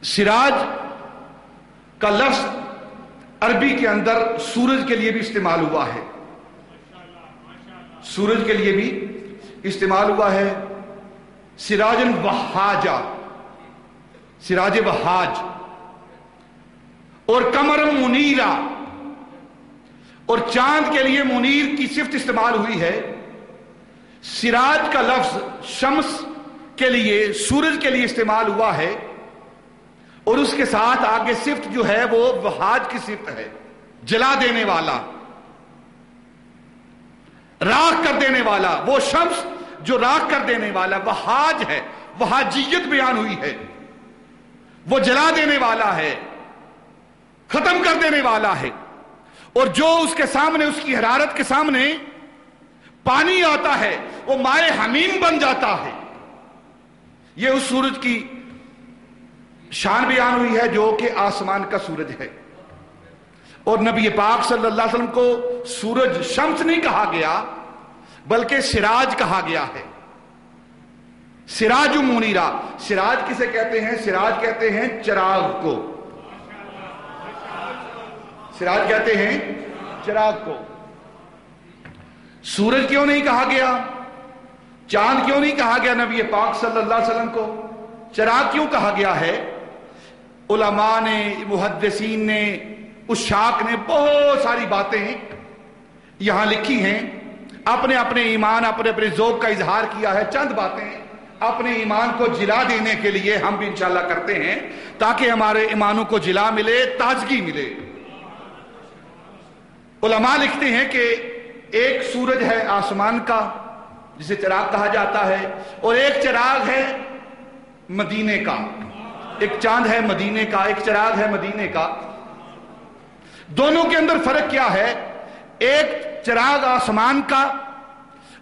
سراج کا لفظ عربی کے اندر سورج کے لیے بھی استعمال ہوا ہے، سورج کے لیے بھی استعمال ہوا ہے، سراج وہاجا، سراج وہاج، اور قمر منیرا، اور چاند کے لیے منیر کی صفت استعمال ہوئی ہے۔ سراج کا لفظ شمس کے لیے، سورج کے لیے استعمال ہوا ہے، اور اس کے ساتھ آگے صفت جو ہے وہ وہاج کی صفت ہے، جلا دینے والا، راکھ کر دینے والا، وہ شمس جو راکھ کر دینے والا وہاج ہے، وہاجیت بیان ہوئی ہے، وہ جلا دینے والا ہے، ختم کر دینے والا ہے، اور جو اس کے سامنے، اس کی حرارت کے سامنے پانی آتا ہے وہ مائع حمیم بن جاتا ہے۔ یہ اس سورج کی شان بیان ہوئی ہے جو کہ آسمان کا سورج ہے، اور نبی پاک صلی اللہ علیہ وسلم کو سورج شمس نہیں کہا گیا بلکہ سراج کہا گیا ہے، سراج منیرا۔ سراج کسے کہتے ہیں؟ سراج کہتے ہیں چراغ کو، سراج کہتے ہیں چراغ کو۔ سورج کیوں نہیں کہا گیا؟ چاند کیوں نہیں کہا گیا نبی پاک صلی اللہ علیہ وسلم کو؟ چراغ کیوں کہا گیا ہے؟ علماء نے، محدثین نے، عشاق نے بہت ساری باتیں یہاں لکھی ہیں، اپنے اپنے ایمان، اپنے اپنے ذوق کا اظہار کیا ہے۔ چند باتیں اپنے ایمان کو جلا دینے کے لیے ہم بھی انشاءاللہ کرتے ہیں تاکہ ہمارے ایمانوں کو جلا ملے، تازگی ملے۔ علماء لکھتے ہیں کہ ایک سورج ہے آسمان کا جسے چراغ کہا جاتا ہے، اور ایک چراغ ہے مدینے کا، ایک چاند ہے مدینے کا، ایک چراغ ہے مدینے کا۔ دونوں کے اندر فرق کیا ہے؟ ایک چراغ آسمان کا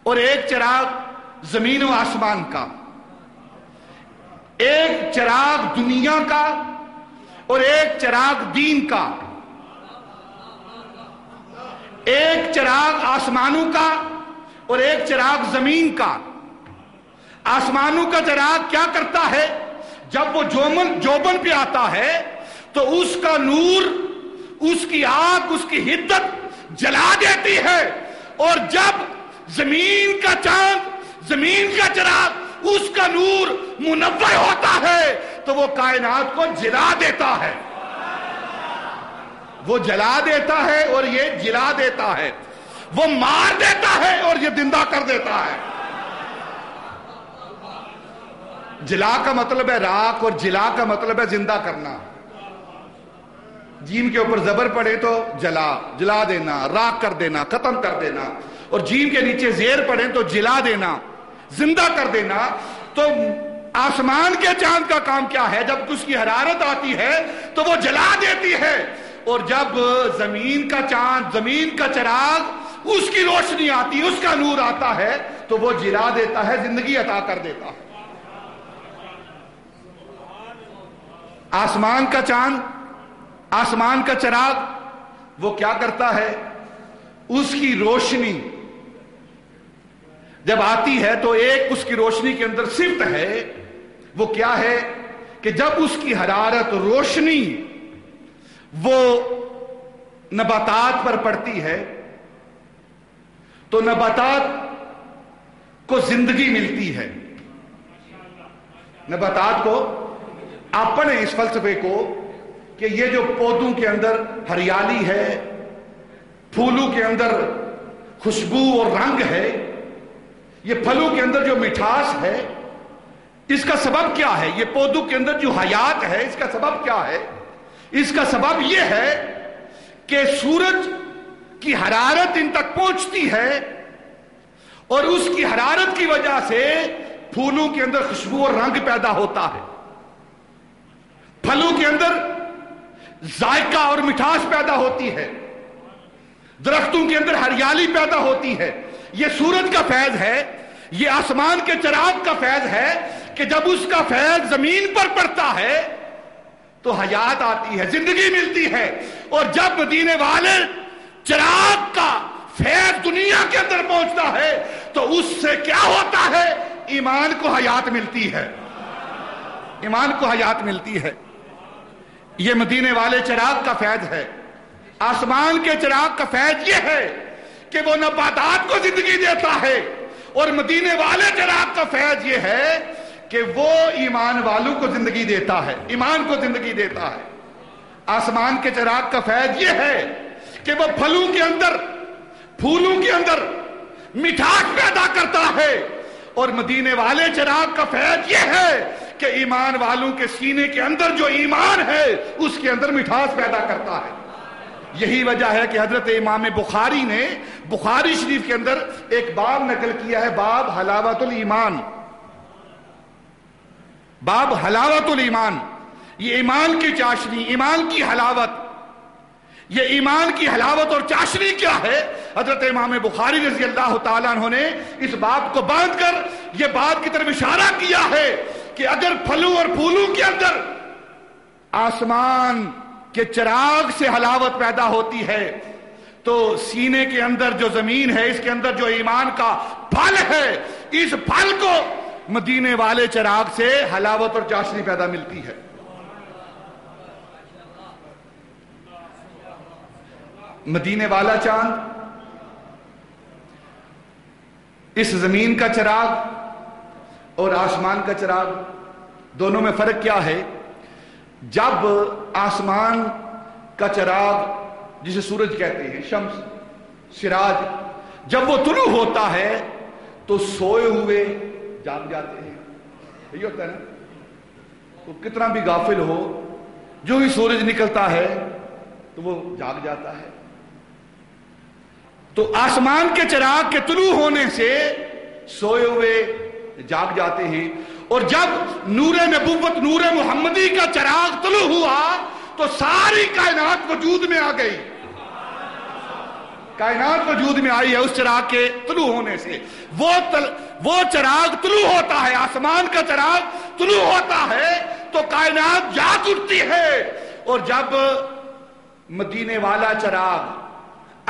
اور ایک چراغ زمین و آسمان کا، ایک چراغ دنیا کا اور ایک چراغ دین کا، ایک چراغ آسمانوں کا اور ایک چراغ زمین کا۔ آسمانوں کا چراغ کیا کرتا ہے؟ جب وہ جوبن پہ آتا ہے تو اس کا نور، اس کی آگ، اس کی حدت جلا دیتی ہے، اور جب زمین کا چاند، زمین کا چراغ، اس کا نور منور ہوتا ہے تو وہ کائنات کو جلا دیتا ہے، وہ جلا دیتا ہے اور یہ جلا دیتا ہے، وہ مار دیتا ہے اور یہ زندہ کر دیتا ہے۔ جلا کا مطلب ہے راکھ، اور جلا کا مطلب ہے زندہ کرنا۔ جیم کے اوپر زبر پڑے تو جلا، جلا دینا، راکھ کر دینا، ختم کر دینا، اور جیم کے نیچے زیر پڑے تو جلا دینا، زندہ کر دینا۔ تو آسمان کے چاند کا کام کیا ہے؟ جب اس کی حرارت آتی ہے تو وہ جلا دیتی ہے، اور جب زمین کا چاند، زمین کا چراغ، اس کی روشنی آتی، اس کا نور آتا ہے تو وہ جلا دیتا ہے، زندگی عطا کر دیتا ہے۔ آسمان کا چاند، آسمان کا چراغ وہ کیا کرتا ہے؟ اس کی روشنی جب آتی ہے تو ایک اس کی روشنی کے اندر صفت ہے، وہ کیا ہے کہ جب اس کی حرارت، روشنی وہ نباتات پر پڑتی ہے تو نباتات کو زندگی ملتی ہے۔ نباتات کو، آپ پڑھیں اس فلسفے کو کہ یہ جو پودوں کے اندر ہریالی ہے، پھولوں کے اندر خوشبو اور رنگ ہے، یہ پھلوں کے اندر جو مٹھاس ہے، اس کا سبب کیا ہے؟ یہ پودوں کے اندر جو حیات ہے، اس کا سبب کیا ہے؟ اس کا سبب یہ ہے کہ سورج کی حرارت ان تک پہنچتی ہے، اور اس کی حرارت کی وجہ سے پھولوں کے اندر خوشبو اور رنگ پیدا ہوتا ہے، پھلوں کے اندر ذائقہ اور مٹھاس پیدا ہوتی ہے، درختوں کے اندر ہریالی پیدا ہوتی ہے۔ یہ سورج کا فیض ہے، یہ آسمان کے چراغ کا فیض ہے کہ جب اس کا فیض زمین پر پڑتا ہے تو حیات آتی ہے، زندگی ملتی ہے، اور جب مدینے والے چراغ کا فیض دنیا کے اندر پہنچتا ہے تو اس سے کیا ہوتا ہے؟ ایمان کو حیات ملتی ہے، ایمان کو حیات ملتی ہے۔ یہ مدینے والے چراغ کا فیض ہے. آسمان کے چراغ کا فیض یہ ہے کہ وہ نباتات کو زندگی دیتا ہے، اور مدینے والے چراغ کا فیض یہ ہے کہ وہ ایمان والوں کو زندگی دیتا ہے، ایمان کو زندگی دیتا ہے. آسمان کے چراغ کا فیض یہ ہے کہ وہ پھلوں کے اندر، پھولوں کے اندر مٹھاس پیدا کرتا ہے، اور مدینے والے چراغ کا فیض یہ ہے کہ ایمان والوں کے سینے کے اندر جو ایمان ہے اس کے اندر مٹھاس پیدا کرتا ہے. یہی وجہ ہے کہ حضرت امام بخاری نے بخاری شریف کے اندر ایک باب نقل کیا ہے، باب حلاوت الایمان. باب حلاوت الایمان، یہ ایمان کی چاشنی، ایمان کی حلاوت. یہ ایمان کی حلاوت اور چاشنی کیا ہے؟ حضرت امام بخاری رضی اللہ تعالیٰ عنہ نے اس باب کو باندھ کر یہ بات کی طرف اشارہ کیا ہے کہ اگر پھلوں اور پھولوں کے اندر آسمان کے چراغ سے حلاوت پیدا ہوتی ہے، تو سینے کے اندر جو زمین ہے، اس کے اندر جو ایمان کا پھل ہے، اس پھل کو مدینے والے چراغ سے حلاوت اور چاشنی پیدا ملتی ہے. مدینے والا چاند، اس زمین کا چراغ اور آسمان کا چراغ، دونوں میں فرق کیا ہے؟ جب آسمان کا چراغ، جسے سورج کہتے ہیں، شمس، سراج، جب وہ طلوع ہوتا ہے تو سوئے ہوئے جاگ جاتے ہیں. یہی ہوتا ہے نا؟ تو کتنا بھی غافل ہو، جو ہی سورج نکلتا ہے تو وہ جاگ جاتا ہے. تو آسمان کے چراغ کے طلوع ہونے سے سوئے ہوئے جاگ جاتے ہیں، اور جب نور نبوت، نور محمدی کا چراغ طلوع ہوا تو ساری کائنات وجود میں آ گئی. کائنات وجود میں آئی ہے اس چراغ کے طلوع ہونے سے. وہ چراغ طلوع ہوتا ہے، آسمان کا چراغ طلوع ہوتا ہے تو کائنات جاگ اٹھتی ہے. اور جب مدینے والا چراغ،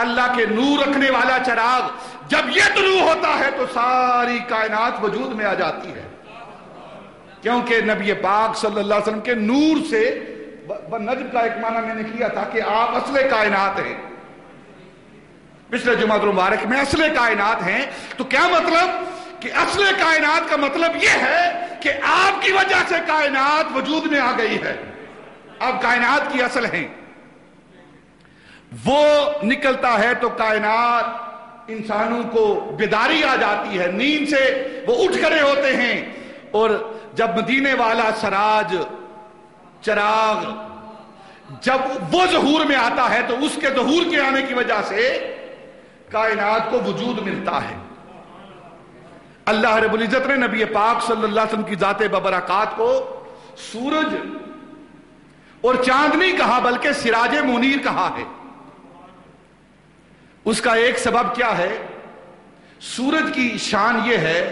اللہ کے نور رکھنے والا چراغ، جب یہ طلوع ہوتا ہے تو ساری کائنات وجود میں آ جاتی ہے، کیونکہ نبی پاک صلی اللہ علیہ وسلم کے نور سے، نجم کا ایک معنی میں نے کیا تھا کہ آپ اصل کائنات ہیں. پچھلے جمعہ المبارک میں اصل کائنات ہیں. تو کیا مطلب؟ کہ اصل کائنات کا مطلب یہ ہے کہ آپ کی وجہ سے کائنات وجود میں آ گئی ہے، اب کائنات کی اصل ہیں. وہ نکلتا ہے تو کائنات، انسانوں کو بیداری آ جاتی ہے، نیند سے وہ اٹھ کھڑے ہوتے ہیں. اور جب مدینے والا سراج، چراغ، جب وہ ظہور میں آتا ہے تو اس کے ظہور کے آنے کی وجہ سے کائنات کو وجود ملتا ہے. اللہ رب العزت نے نبی پاک صلی اللہ علیہ وسلم کی ذات ببرکات کو سورج اور چاند نہیں کہا بلکہ سراج منیر کہا ہے. اس کا ایک سبب کیا ہے؟ سورج کی شان یہ ہے،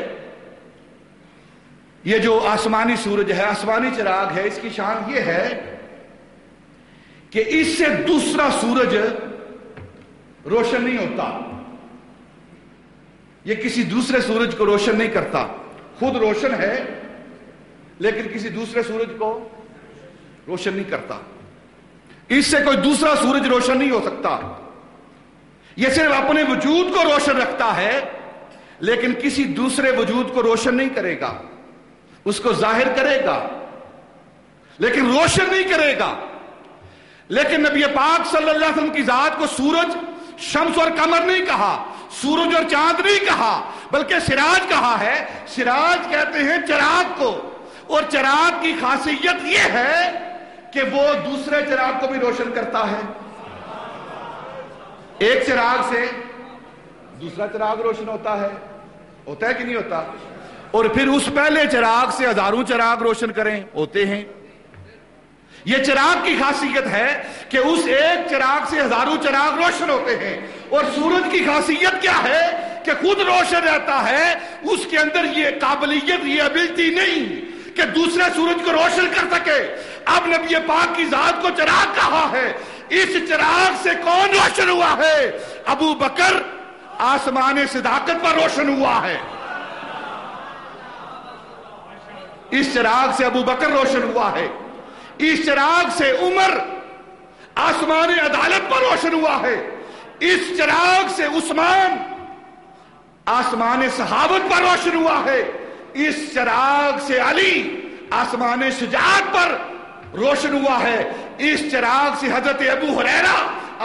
یہ جو آسمانی سورج ہے، آسمانی چراغ ہے، اس کی شان یہ ہے کہ اس سے دوسرا سورج روشن نہیں ہوتا. یہ کسی دوسرے سورج کو روشن نہیں کرتا، خود روشن ہے لیکن کسی دوسرے سورج کو روشن نہیں کرتا. اس سے کوئی دوسرا سورج روشن نہیں ہو سکتا. یہ صرف اپنے وجود کو روشن رکھتا ہے لیکن کسی دوسرے وجود کو روشن نہیں کرے گا. اس کو ظاہر کرے گا لیکن روشن نہیں کرے گا. لیکن نبی پاک صلی اللہ علیہ وسلم کی ذات کو سورج، شمس اور قمر نہیں کہا، سورج اور چاند نہیں کہا بلکہ سراج کہا ہے. سراج کہتے ہیں چراغ کو، اور چراغ کی خاصیت یہ ہے کہ وہ دوسرے چراغ کو بھی روشن کرتا ہے. ایک چراغ سے دوسرا چراغ روشن ہوتا ہے کہ نہیں ہوتا؟ اور پھر اس پہلے چراغ سے ہزاروں چراغ روشن کریں ہوتے ہیں. یہ چراغ کی خاصیت ہے کہ اس ایک چراغ سے ہزاروں چراغ روشن ہوتے ہیں. اور سورج کی خاصیت کیا ہے کہ خود روشن رہتا ہے، اس کے اندر یہ قابلیت، یہ ابیلٹی نہیں کہ دوسرے سورج کو روشن کر سکے. اب نبی پاک کی ذات کو چراغ کہا ہے. اس چراغ سے کون روشن ہوا ہے؟ ابو بکر آسمان صداقت پر روشن ہوا ہے. اس چراغ سے ابو بکر روشن ہوا ہے. اس چراغ سے عمر آسمان عدالت پر روشن ہوا ہے، اس چراغ سے عثمان آسمان صحابت پر روشن ہوا ہے، اس چراغ سے علی آسمان شجاعت پر روشن ہوا ہے، اس چراغ سے حضرت ابو ہریرہ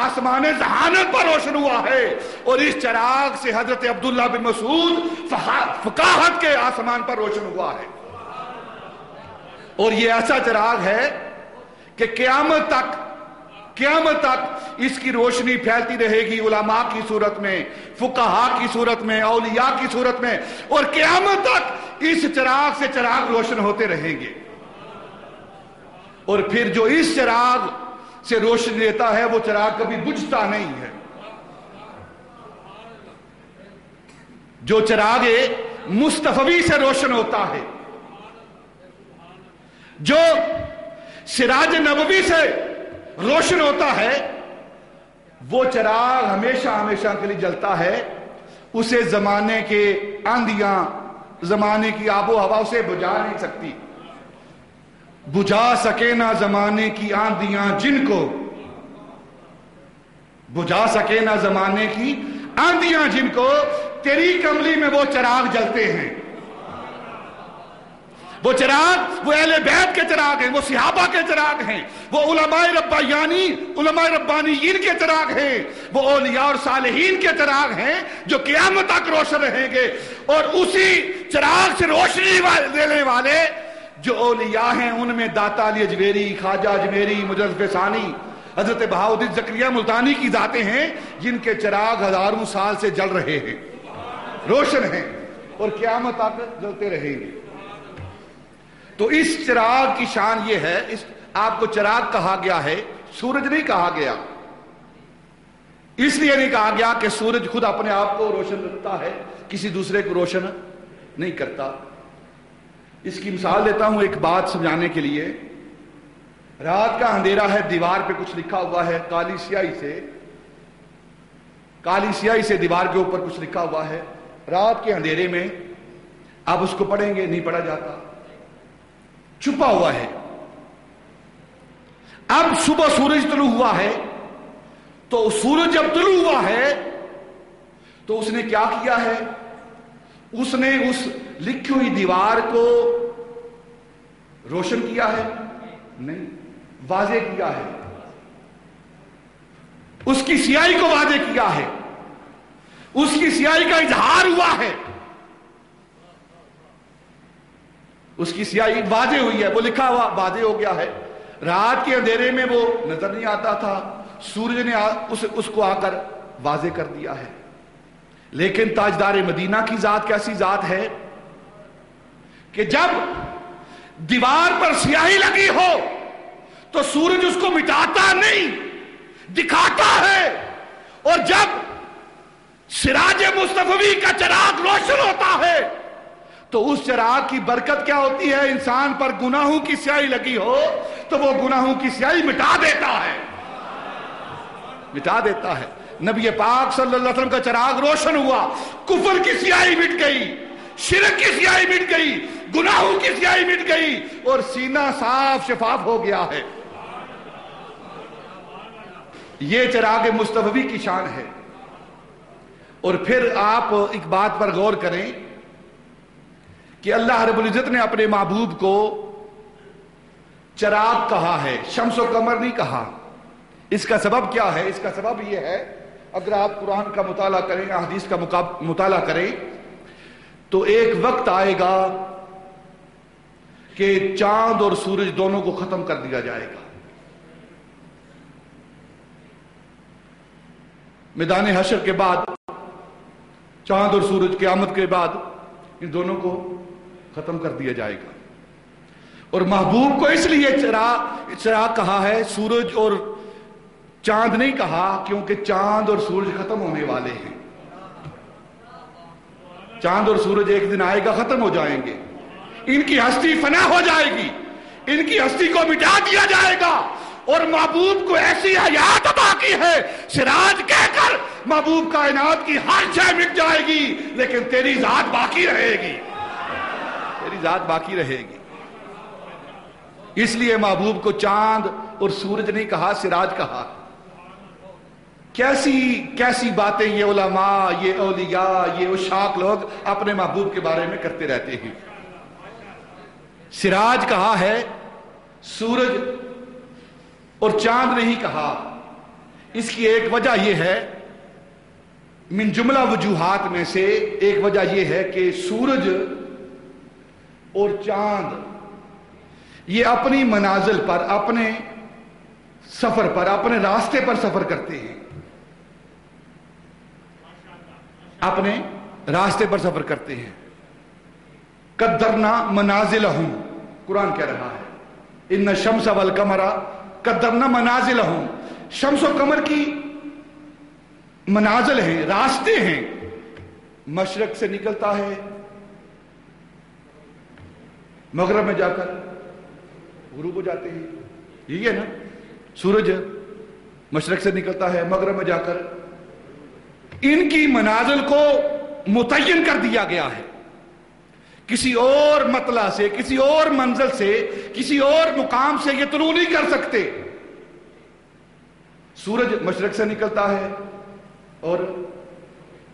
آسمان ذہانت پر روشن ہوا ہے، اور اس چراغ سے حضرت عبداللہ بن مسعود فقاہت کے آسمان پر روشن ہوا ہے۔ اور یہ ایسا چراغ ہے کہ قیامت تک اس کی روشنی پھیلتی رہے گی، علماء کی صورت میں، فقہاء کی صورت میں، اولیاء کی صورت میں، اور قیامت تک اس چراغ سے چراغ روشن ہوتے رہیں گے۔ اور پھر جو اس چراغ سے روشنی لیتا ہے وہ چراغ کبھی بجھتا نہیں ہے۔ جو چراغ مصطفی سے روشن ہوتا ہے، جو سراج نبوی سے روشن ہوتا ہے، وہ چراغ ہمیشہ ہمیشہ کے لیے جلتا ہے، اسے زمانے کے آندیاں، زمانے کی آب و ہوا اسے بجھا نہیں سکتی۔ بجھا سکے نہ زمانے کی آندیاں جن کو، بجھا سکے نہ زمانے کی آندیاں جن کو، تیری کملی میں وہ چراغ جلتے ہیں۔ وہ چراغ وہ اہل بیت کے چراغ ہیں، وہ صحابہ کے چراغ ہیں، وہ علماء ربانیین کے چراغ ہیں، وہ اولیاء اور صالحین کے چراغ ہیں جو قیامت تک روشن رہیں گے۔ اور اسی چراغ سے روشنی دینے والے جو اولیاء ہیں، ان میں داتا علی اجمیری، خواجہ اجمیری، مجدد ثانی، حضرت بہاؤالدین زکریا ملتانی کی ذاتیں ہیں جن کے چراغ ہزاروں سال سے جل رہے ہیں، روشن ہیں، اور قیامت تک جلتے رہیں گے۔ تو اس چراغ کی شان یہ ہے، اس آپ کو چراغ کہا گیا ہے، سورج نہیں کہا گیا۔ اس لیے نہیں کہا گیا کہ سورج خود اپنے آپ کو روشن رکھتا ہے، کسی دوسرے کو روشن نہیں کرتا۔ اس کی مثال دیتا ہوں ایک بات سمجھانے کے لیے۔ رات کا اندھیرا ہے، دیوار پہ کچھ لکھا ہوا ہے، کالی سیاہی سے دیوار کے اوپر کچھ لکھا ہوا ہے۔ رات کے اندھیرے میں آپ اس کو پڑھیں گے، نہیں پڑھا جاتا، چھپا ہوا ہے۔ اب صبح سورج طلوع ہوا ہے، تو سورج جب طلوع ہوا ہے تو اس نے کیا کیا ہے؟ اس نے اس لکھی ہوئی دیوار کو روشن کیا ہے؟ نہیں، واضح کیا ہے۔ اس کی سیاہی کو واضح کیا ہے، اس کی سیاہی کا اظہار ہوا ہے، اس کی سیاہی واضح ہوئی ہے، وہ لکھا ہوا واضح ہو گیا ہے۔ رات کے اندھیرے میں وہ نظر نہیں آتا تھا، سورج نے اس کو آ کر واضح کر دیا ہے۔ لیکن تاجدار مدینہ کی ذات کیسی ذات ہے کہ جب دیوار پر سیاہی لگی ہو تو سورج اس کو مٹاتا نہیں، دکھاتا ہے، اور جب سراج مصطفی کا چراغ روشن ہوتا ہے تو اس چراغ کی برکت کیا ہوتی ہے؟ انسان پر گناہوں کی سیاہی لگی ہو تو وہ گناہوں کی سیاہی مٹا دیتا ہے، مٹا دیتا ہے۔ نبی پاک صلی اللہ علیہ وسلم کا چراغ روشن ہوا، کفر کی سیاہی مٹ گئی، شرک کی سیاہی مٹ گئی، گناہوں کی سیاہی مٹ گئی، اور سینہ صاف شفاف ہو گیا ہے۔ یہ چراغ مصطفی کی شان ہے۔ اور پھر آپ ایک بات پر غور کریں کہ اللہ رب العزت نے اپنے محبوب کو چراغ کہا ہے، شمس و قمر نہیں کہا۔ اس کا سبب کیا ہے؟ اس کا سبب یہ ہے، اگر آپ قرآن کا مطالعہ کریں، حدیث کا مطالعہ کریں، تو ایک وقت آئے گا کہ چاند اور سورج دونوں کو ختم کر دیا جائے گا۔ میدان حشر کے بعد چاند اور سورج، قیامت کے بعد ان دونوں کو ختم کر دیا جائے گا۔ اور محبوب کو اس لیے چراغ کہا ہے، سورج اور چاند نہیں کہا، کیونکہ چاند اور سورج ختم ہونے والے ہیں۔ چاند اور سورج ایک دن آئے گا، ختم ہو جائیں گے، ان کی ہستی فنا ہو جائے گی، ان کی ہستی کو مٹا دیا جائے گا، اور محبوب کو ایسی حیات عطا کی ہے، سراج کہہ کر محبوب کائنات کی ہر شے مٹ جائے گی، لیکن تیری ذات باقی رہے گی، تیری ذات باقی رہے گی۔ اس لیے محبوب کو چاند اور سورج نہیں کہا، سراج کہا۔ کیسی باتیں یہ علماء، یہ اولیاء، یہ عشاق لوگ اپنے محبوب کے بارے میں کرتے رہتے ہیں۔ سراج کہا ہے، سورج اور چاند نہیں کہا۔ اس کی ایک وجہ یہ ہے، من جملہ وجوہات میں سے ایک وجہ یہ ہے کہ سورج اور چاند یہ اپنی منازل پر، اپنے سفر پر، اپنے راستے پر سفر کرتے ہیں، اپنے راستے پر سفر کرتے ہیں۔ قدرنا منازلہم، قرآن کہہ رہا ہے ان الشمس والقمر قدرنا منازلہم، شمس و قمر کی منازل ہیں، راستے ہیں، مشرق سے نکلتا ہے، مغرب میں جا کر غروب ہو جاتے ہیں۔ یہی ہے نا، سورج مشرق سے نکلتا ہے، مغرب میں جا کر، ان کی منازل کو متعین کر دیا گیا ہے۔ کسی اور مطلع سے، کسی اور منزل سے، کسی اور مقام سے یہ طلوع نہیں کر سکتے۔ سورج مشرق سے نکلتا ہے اور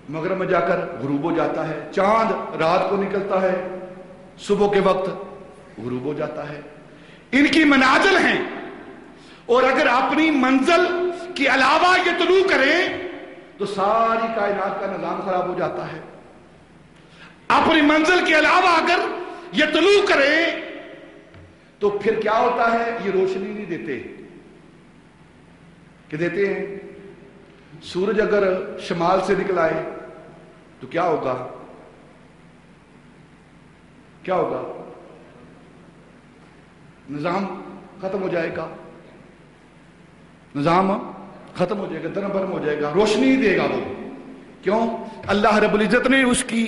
مغرب میں جا کر غروب ہو جاتا ہے، چاند رات کو نکلتا ہے، صبح کے وقت غروب ہو جاتا ہے۔ ان کی منازل ہیں، اور اگر اپنی منزل کے علاوہ یہ طلوع کریں تو ساری کائنات کا نظام خراب ہو جاتا ہے۔ اپنی منزل کے علاوہ اگر یہ طلوع کریں تو پھر کیا ہوتا ہے، یہ روشنی نہیں دیتے۔ کہ دیتے ہیں، سورج اگر شمال سے نکل آئے تو کیا ہوگا؟ کیا ہوگا؟ نظام ختم ہو جائے گا، نظام ختم ہو جائے گا، درم برم ہو جائے گا، روشنی نہیں دے گا وہ۔ کیوں؟ اللہ رب العزت نے اس کی،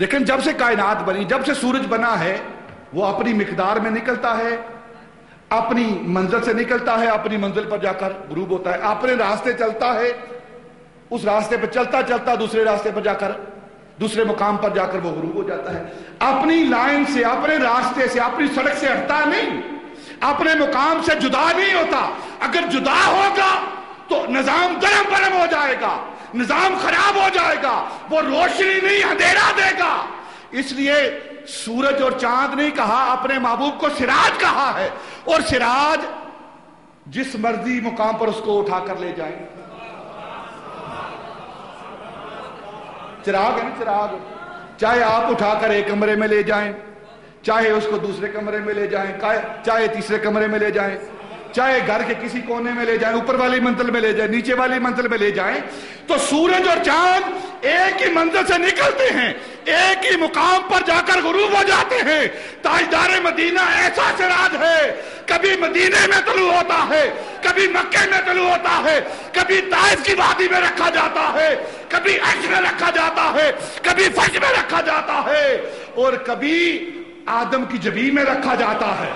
دیکھیں جب سے کائنات بنی، جب سے سورج بنا ہے، وہ اپنی مقدار میں نکلتا ہے، اپنی منزل سے نکلتا ہے، اپنی منزل پر جا کر غروب ہوتا ہے، اپنے راستے چلتا ہے، اس راستے پر چلتا چلتا دوسرے راستے پر جا کر، دوسرے مقام پر جا کر وہ غروب ہو جاتا ہے۔ اپنی لائن سے، اپنے راستے سے، اپنی سڑک سے ہٹتا نہیں، اپنے مقام سے جدا نہیں ہوتا۔ اگر جدا ہوگا تو نظام درم برم ہو جائے گا، نظام خراب ہو جائے گا، وہ روشنی نہیں اندھیرا دے گا۔ اس لیے سورج اور چاند نہیں کہا، اپنے محبوب کو سراج کہا ہے، اور سراج جس مرضی مقام پر اس کو اٹھا کر لے جائیں۔ چراغ ہے نا، چراغ، چاہے آپ اٹھا کر ایک کمرے میں لے جائیں، چاہے اس کو دوسرے کمرے میں لے جائیں، چاہے تیسرے کمرے میں لے جائیں، چاہے گھر کے کسی کونے میں لے جائیں، اوپر والی منزل میں لے جائیں، نیچے والی منزل میں لے جائیں، تو سورج اور چاند ایک ہی منزل سے نکلتے ہیں، ایک ہی مقام پر جا کر غروب ہو جاتے ہیں۔ تاجدار مدینہ ایسا سراج ہے، کبھی مدینے میں طلوع ہوتا ہے، کبھی مکے میں طلوع ہوتا ہے، کبھی طائف کی وادی میں رکھا جاتا ہے، کبھی عرش میں رکھا جاتا ہے، کبھی فرش میں رکھا جاتا ہے، اور کبھی آدم کی جبین میں رکھا جاتا ہے۔